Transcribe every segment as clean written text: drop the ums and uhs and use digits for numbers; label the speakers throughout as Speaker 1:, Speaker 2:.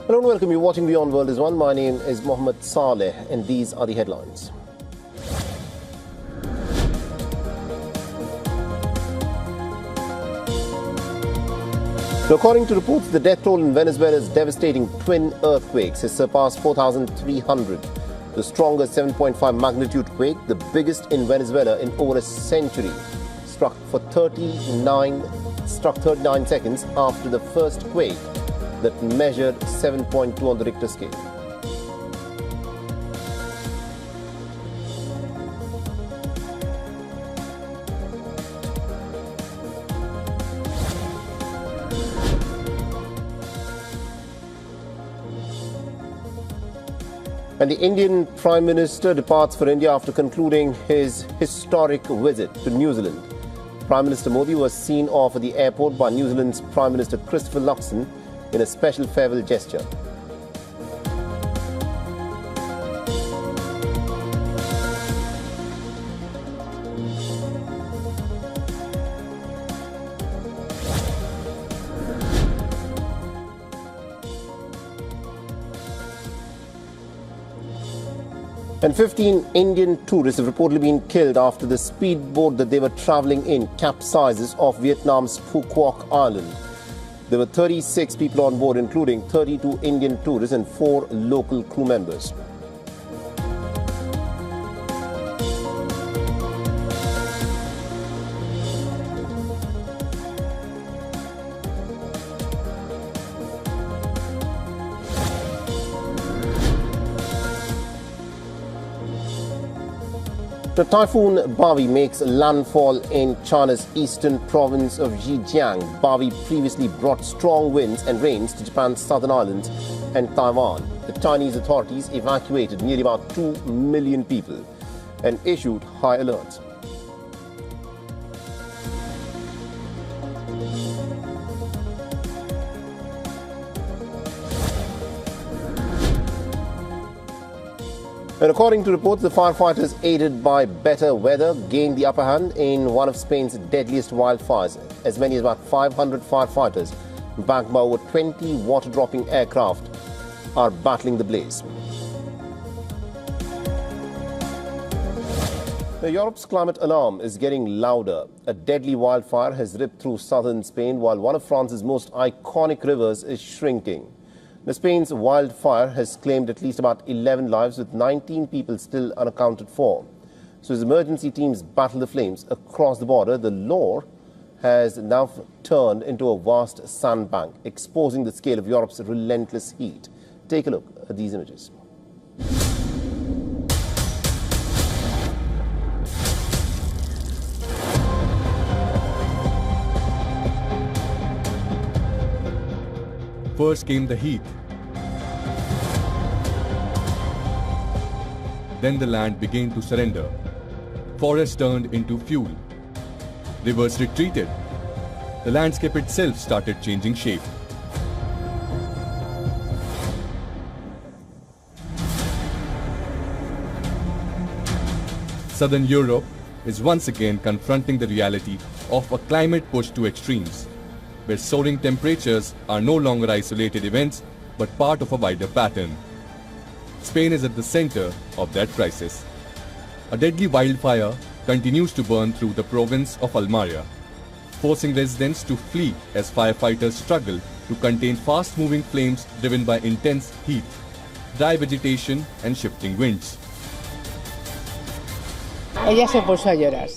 Speaker 1: Hello and welcome. You're watching Beyond World is One. My name is Mohammed Saleh and these are the headlines. According to reports, the death toll in Venezuela's devastating twin earthquakes has surpassed 4,300. The strongest 7.5 magnitude quake, the biggest in Venezuela in over a century, struck 39 seconds after the first quake that measured 7.2 on the Richter scale. And the Indian Prime Minister departs for India after concluding his historic visit to New Zealand. Prime Minister Modi was seen off at the airport by New Zealand's Prime Minister Christopher Luxon in a special farewell gesture. And 15 Indian tourists have reportedly been killed after the speedboat that they were travelling in capsizes off Vietnam's Phu Quoc Island. There were 36 people on board, including 32 Indian tourists and 4 local crew members. The typhoon Bavi makes landfall in China's eastern province of Zhejiang. Bavi previously brought strong winds and rains to Japan's southern islands and Taiwan. The Chinese authorities evacuated nearly about 2 million people and issued high alerts. And according to reports, the firefighters, aided by better weather, gained the upper hand in one of Spain's deadliest wildfires. As many as about 500 firefighters, backed by over 20 water-dropping aircraft, are battling the blaze. Now, Europe's climate alarm is getting louder. A deadly wildfire has ripped through southern Spain, while one of France's most iconic rivers is shrinking. Now, Spain's wildfire has claimed at least about 11 lives, with 19 people still unaccounted for. So as emergency teams battle the flames across the border, the Loire has now turned into a vast sandbank, exposing the scale of Europe's relentless heat. Take a look at these images.
Speaker 2: First came the heat. Then the land began to surrender. Forests turned into fuel. Rivers retreated. The landscape itself started changing shape. Southern Europe is once again confronting the reality of a climate pushed to extremes, where soaring temperatures are no longer isolated events but part of a wider pattern. Spain is at the center of that crisis. A deadly wildfire continues to burn through the province of Almeria, forcing residents to flee as firefighters struggle to contain fast-moving flames driven by intense heat, dry vegetation and shifting winds.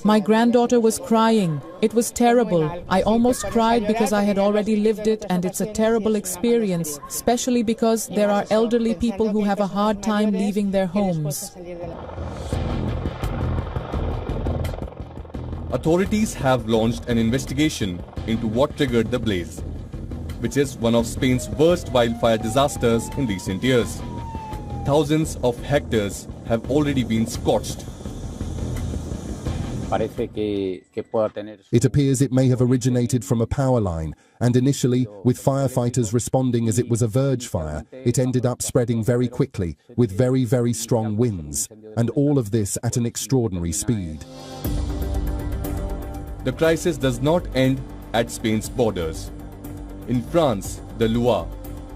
Speaker 3: My granddaughter was crying. It was terrible. I almost cried because I had already lived it, and it's a terrible experience, especially because there are elderly people who have a hard time leaving their homes.
Speaker 2: Authorities have launched an investigation into what triggered the blaze, which is one of Spain's worst wildfire disasters in recent years. Thousands of hectares have already been scorched.
Speaker 4: It appears it may have originated from a power line, and initially, with firefighters responding as it was a verge fire, it ended up spreading very quickly, with very, very strong winds, and all of this at an extraordinary speed.
Speaker 2: The crisis does not end at Spain's borders. In France, the Loire,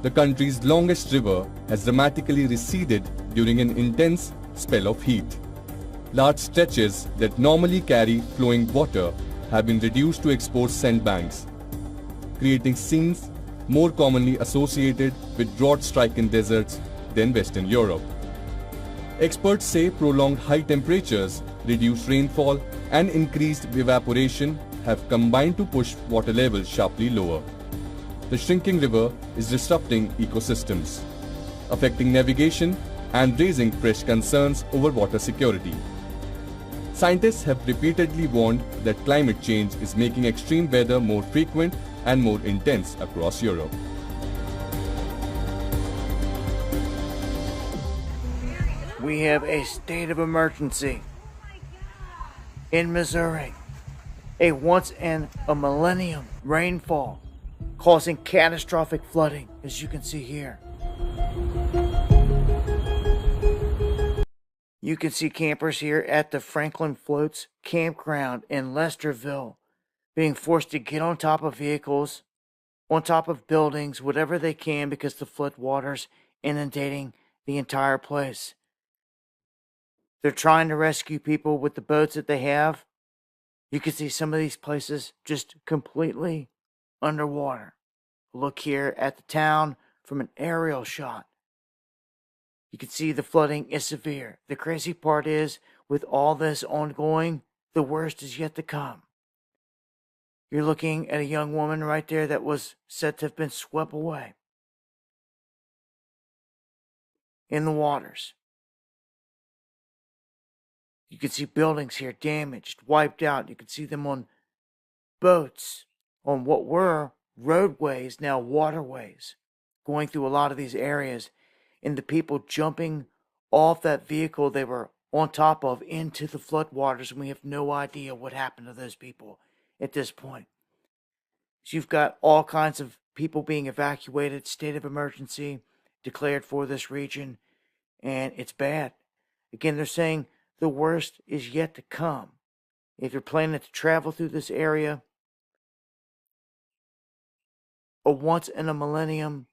Speaker 2: the country's longest river has dramatically receded during an intense spell of heat. Large stretches that normally carry flowing water have been reduced to expose sandbanks, creating scenes more commonly associated with drought-stricken deserts than Western Europe. Experts say prolonged high temperatures, reduced rainfall, and increased evaporation have combined to push water levels sharply lower. The shrinking river is disrupting ecosystems, affecting navigation and raising fresh concerns over water security. Scientists have repeatedly warned that climate change is making extreme weather more frequent and more intense across Europe.
Speaker 5: We have a state of emergency in Missouri. A once-in-a-millennium rainfall causing catastrophic flooding, as you can see here. You can see campers here at the Franklin Floats campground in Lesterville being forced to get on top of vehicles, on top of buildings, whatever they can, because the flood water's inundating the entire place. They're trying to rescue people with the boats that they have. You can see some of these places just completely underwater. Look here at the town from an aerial shot. You can see the flooding is severe. The crazy part is, with all this ongoing, the worst is yet to come. You're looking at a young woman right there that was said to have been swept away in the waters. You can see buildings here damaged, wiped out. You can see them on boats, on what were roadways, now waterways, going through a lot of these areas, and the people jumping off that vehicle they were on top of into the floodwaters, and we have no idea what happened to those people at this point. So you've got all kinds of people being evacuated, state of emergency declared for this region, and it's bad. Again, they're saying the worst is yet to come. If you're planning to travel through this area, a once-in-a-millennium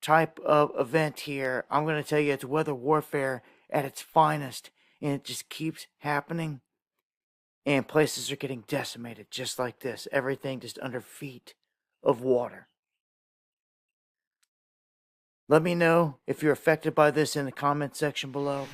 Speaker 5: type of event here, I'm going to tell you, it's weather warfare at its finest, and it just keeps happening, and places are getting decimated just like this. Everything just under feet of water. Let me know if you're affected by this in the comment section below.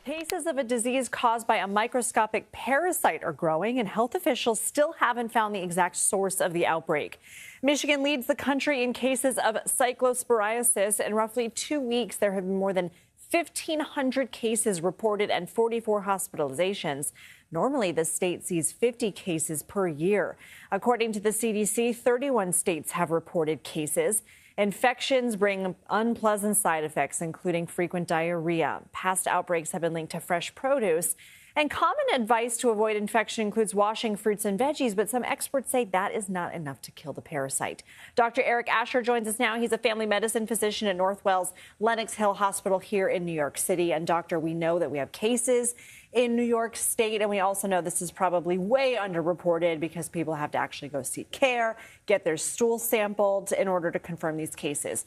Speaker 6: Cases of a disease caused by a microscopic parasite are growing, and health officials still haven't found the exact source of the outbreak. Michigan leads the country in cases of cyclosporiasis. In roughly 2 weeks, there have been more than 1,500 cases reported and 44 hospitalizations. Normally, the state sees 50 cases per year. According to the CDC, 31 states have reported cases. Infections bring unpleasant side effects, including frequent diarrhea. Past outbreaks have been linked to fresh produce. And common advice to avoid infection includes washing fruits and veggies, but some experts say that is not enough to kill the parasite. Dr. Eric Asher joins us now. He's a family medicine physician at Northwell's Lenox Hill Hospital here in New York City. And doctor, we know that we have cases in New York State, and we also know this is probably way underreported because people have to actually go seek care, get their stool sampled in order to confirm these cases.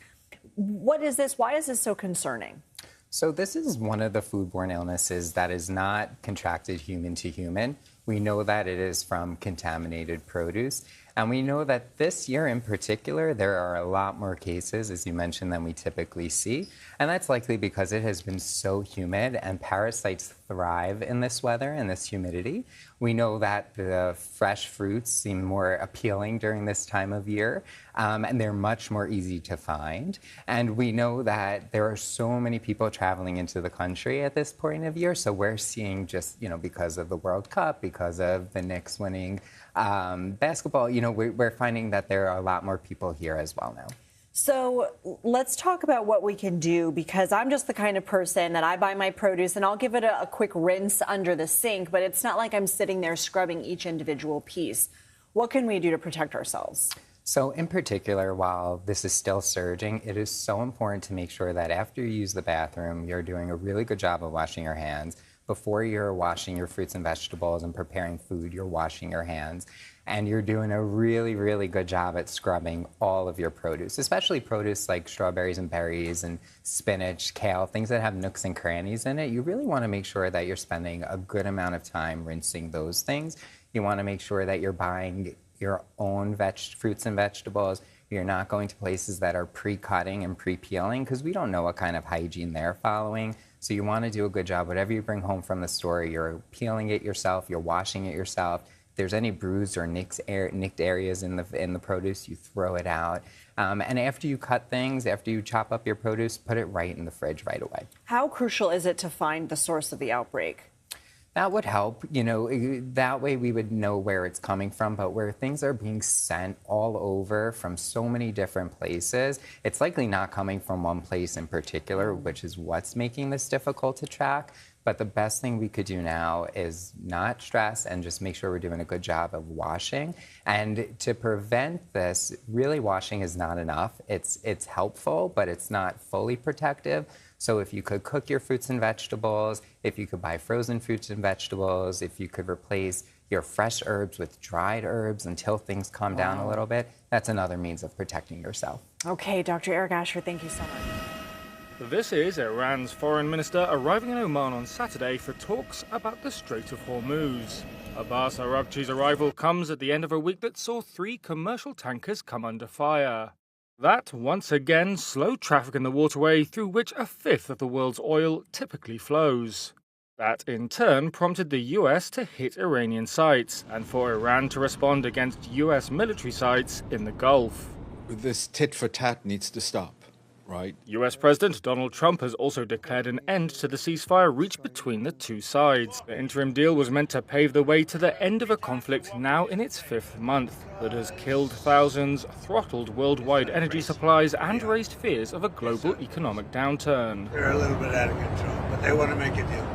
Speaker 6: What is this? Why is this so concerning?
Speaker 7: So this is one of the foodborne illnesses that is not contracted human to human. We know that it is from contaminated produce. And we know that this year in particular, there are a lot more cases, as you mentioned, than we typically see. And that's likely because it has been so humid and parasites thrive in this weather and this humidity. We know that the fresh fruits seem more appealing during this time of year, and they're much more easy to find. And we know that there are so many people traveling into the country at this point of year. So we're seeing just, because of the World Cup, because of the Knicks winning basketball, we're finding that there are a lot more people here as well now.
Speaker 6: So let's talk about what we can do, because I'm just the kind of person that I buy my produce and I'll give it a quick rinse under the sink, but it's not like I'm sitting there scrubbing each individual piece. What can we do to protect ourselves?
Speaker 7: So in particular, while this is still surging, it is so important to make sure that after you use the bathroom, you're doing a really good job of washing your hands. Before you're washing your fruits and vegetables and preparing food, you're washing your hands. And you're doing a really, really good job at scrubbing all of your produce, especially produce like strawberries and berries and spinach, kale, things that have nooks and crannies in it. You really want to make sure that you're spending a good amount of time rinsing those things. You want to make sure that you're buying your own fruits and vegetables. You're not going to places that are pre-cutting and pre-peeling, because we don't know what kind of hygiene they're following. So you want to do a good job. Whatever you bring home from the store, you're peeling it yourself, you're washing it yourself. If there's any bruised or nicked areas in the produce, you throw it out. And after you cut things, after you chop up your produce, put it right in the fridge right away.
Speaker 6: How crucial is it to find the source of the outbreak?
Speaker 7: That would help. That way we would know where it's coming from. But where things are being sent all over from so many different places, it's likely not coming from one place in particular, which is what's making this difficult to track. But the best thing we could do now is not stress and just make sure we're doing a good job of washing. And to prevent this, really washing is not enough. It's helpful, but it's not fully protective. So if you could cook your fruits and vegetables, if you could buy frozen fruits and vegetables, if you could replace your fresh herbs with dried herbs until things calm down a little bit, that's another means of protecting yourself.
Speaker 6: Okay, Dr. Eric Asher, thank you so much.
Speaker 8: This is Iran's foreign minister arriving in Oman on Saturday for talks about the Strait of Hormuz. Abbas Araghchi's arrival comes at the end of a week that saw 3 commercial tankers come under fire. That, once again, slowed traffic in the waterway through which a fifth of the world's oil typically flows. That, in turn, prompted the US to hit Iranian sites and for Iran to respond against US military sites in the Gulf.
Speaker 9: This tit-for-tat needs to stop, right?
Speaker 8: US President Donald Trump has also declared an end to the ceasefire reached between the two sides. The interim deal was meant to pave the way to the end of a conflict now in its 5th month that has killed thousands, throttled worldwide energy supplies, and raised fears of a global economic downturn.
Speaker 10: They're a little bit out of control, but they want to make a deal.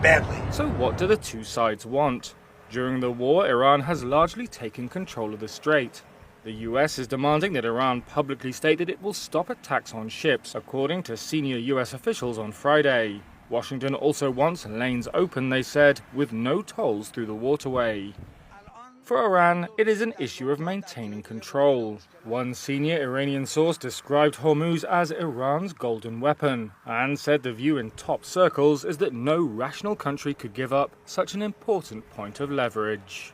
Speaker 10: Badly.
Speaker 8: So what do the two sides want? During the war, Iran has largely taken control of the strait. The US is demanding that Iran publicly state that it will stop attacks on ships, according to senior US officials on Friday. Washington also wants lanes open, they said, with no tolls through the waterway. For Iran, it is an issue of maintaining control. One senior Iranian source described Hormuz as Iran's golden weapon and said the view in top circles is that no rational country could give up such an important point of leverage.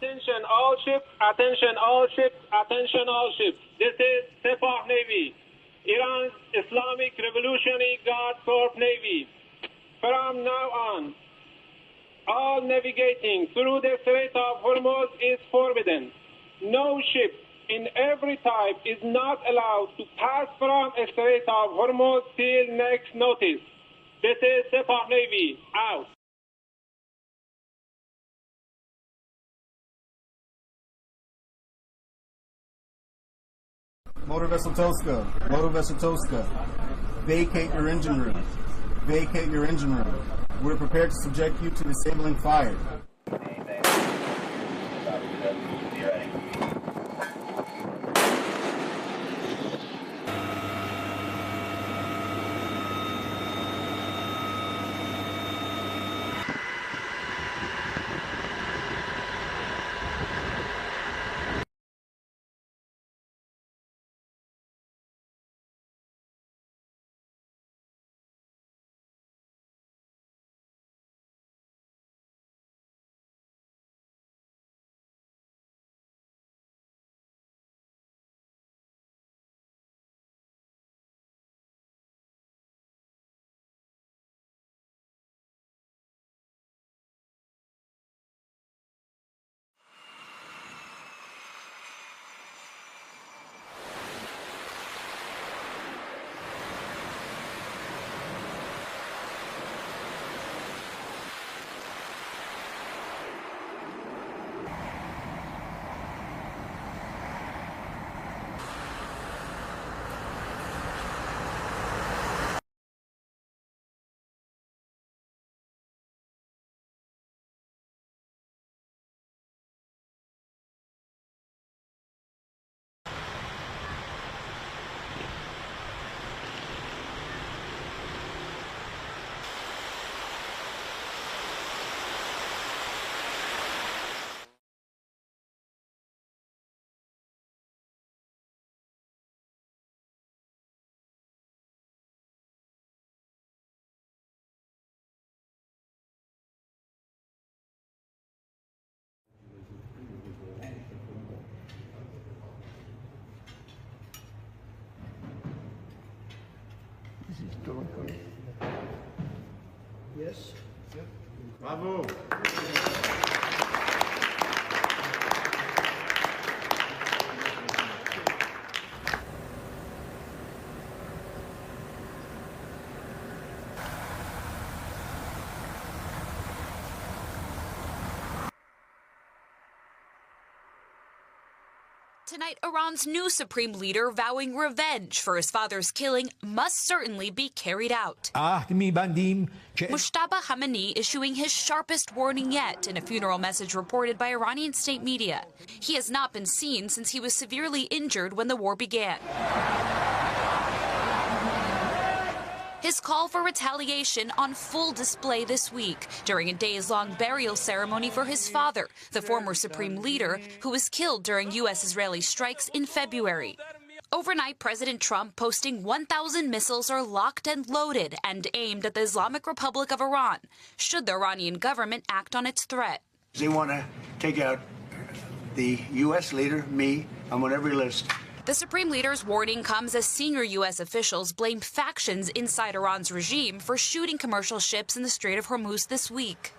Speaker 11: Attention all ships, attention all ships, attention all ships. This is Sepah Navy, Iran's Islamic Revolutionary Guard Corps Navy. From now on, all navigating through the Strait of Hormuz is forbidden. No ship in every type is not allowed to pass from the Strait of Hormuz till next notice. This is Sepah Navy, out.
Speaker 12: Motor Vessel Tosca, vacate your engine room. Vacate your engine room. We're prepared to subject you to disabling fire.
Speaker 10: Yes. Bravo.
Speaker 13: Tonight, Iran's new supreme leader vowing revenge for his father's killing must certainly be carried out. Mujtaba Khamenei issuing his sharpest warning yet in a funeral message reported by Iranian state media. He has not been seen since he was severely injured when the war began. His call for retaliation on full display this week during a days-long burial ceremony for his father, the former supreme leader who was killed during U.S.-Israeli strikes in February. Overnight, President Trump posting 1,000 missiles are locked and loaded and aimed at the Islamic Republic of Iran, should the Iranian government act on its threat.
Speaker 10: They want to take out the U.S. leader, me. I'm on every list.
Speaker 13: The supreme leader's warning comes as senior U.S. officials blame factions inside Iran's regime for shooting commercial ships in the Strait of Hormuz this week,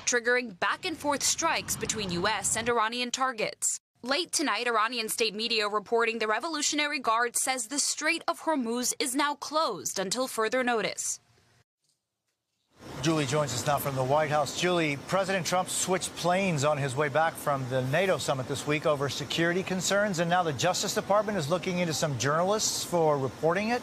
Speaker 13: triggering back-and-forth strikes between U.S. and Iranian targets. Late tonight, Iranian state media reporting the Revolutionary Guard says the Strait of Hormuz is now closed until further notice.
Speaker 14: Julie joins us now from the White House. Julie, President Trump switched planes on his way back from the NATO summit this week over security concerns, and now the Justice Department is looking into some journalists for reporting it.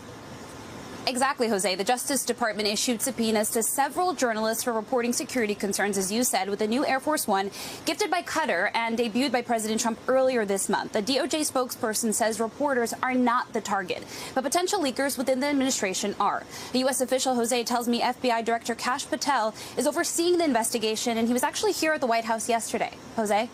Speaker 15: Exactly, Jose. The Justice Department issued subpoenas to several journalists for reporting security concerns, as you said, with the new Air Force One gifted by Qatar and debuted by President Trump earlier this month. The DOJ spokesperson says reporters are not the target, but potential leakers within the administration are. A U.S. official, Jose, tells me FBI Director Kash Patel is overseeing the investigation, and he was actually here at the White House yesterday. Jose?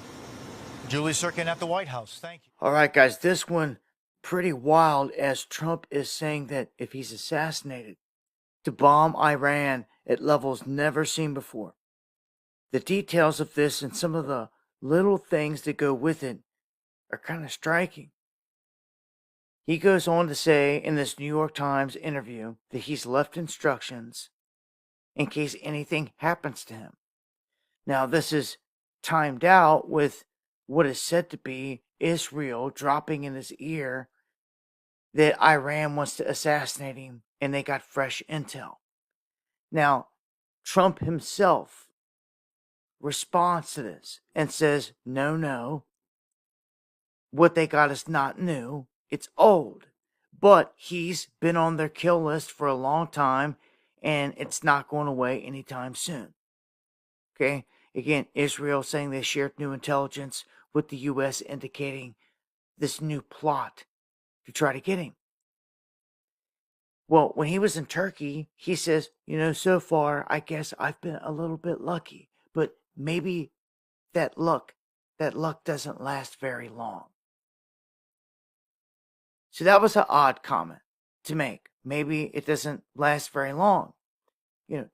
Speaker 14: Julie Sirkin at the White House. Thank you.
Speaker 5: All right, guys, this one pretty wild, as Trump is saying that if he's assassinated, to bomb Iran at levels never seen before. The details of this and some of the little things that go with it are kind of striking. He goes on to say in this New York Times interview that he's left instructions in case anything happens to him. Now, this is timed out with what is said to be Israel dropping in his ear that Iran wants to assassinate him and they got fresh intel. Now, Trump himself responds to this and says, no, what they got is not new, it's old. But he's been on their kill list for a long time and it's not going away anytime soon. Okay? Again, Israel saying they shared new intelligence with the U.S. indicating this new plot to try to get him. Well, when he was in Turkey, he says, so far, I guess I've been a little bit lucky, but maybe that luck doesn't last very long. So that was an odd comment to make. Maybe it doesn't last very long.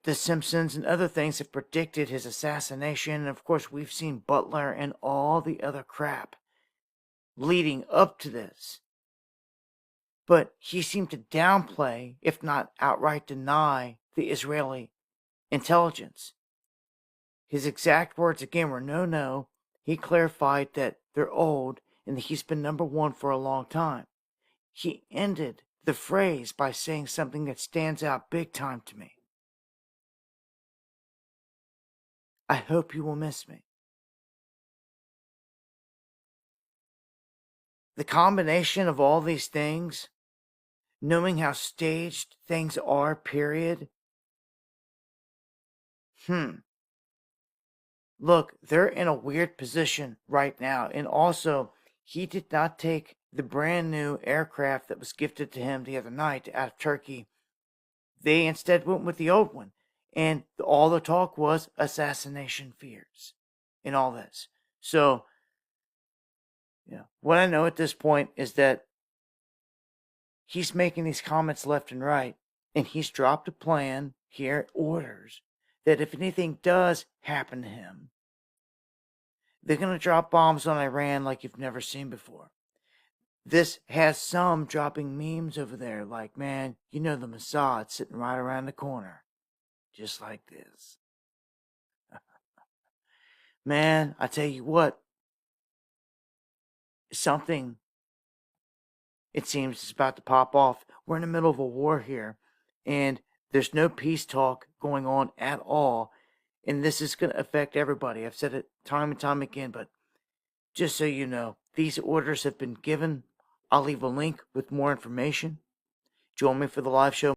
Speaker 5: The Simpsons and other things have predicted his assassination. And of course, we've seen Butler and all the other crap leading up to this. But he seemed to downplay, if not outright deny, the Israeli intelligence. His exact words again were no. He clarified that they're old and that he's been number one for a long time. He ended the phrase by saying something that stands out big time to me. I hope you will miss me. The combination of all these things, knowing how staged things are, period. Look, they're in a weird position right now. And also, he did not take the brand new aircraft that was gifted to him the other night out of Turkey. They instead went with the old one. And all the talk was assassination fears in all this. So, what I know at this point is that he's making these comments left and right. And he's dropped a plan here, orders, that if anything does happen to him, they're going to drop bombs on Iran like you've never seen before. this has some dropping memes over there like, man, you know the Mossad's sitting right around the corner. Just like this. Man, I tell you what. Something, it seems, is about to pop off. We're in the middle of a war here, and there's no peace talk going on at all. And this is going to affect everybody. I've said it time and time again, but just so you know, these orders have been given. I'll leave a link with more information. Join me for the live show.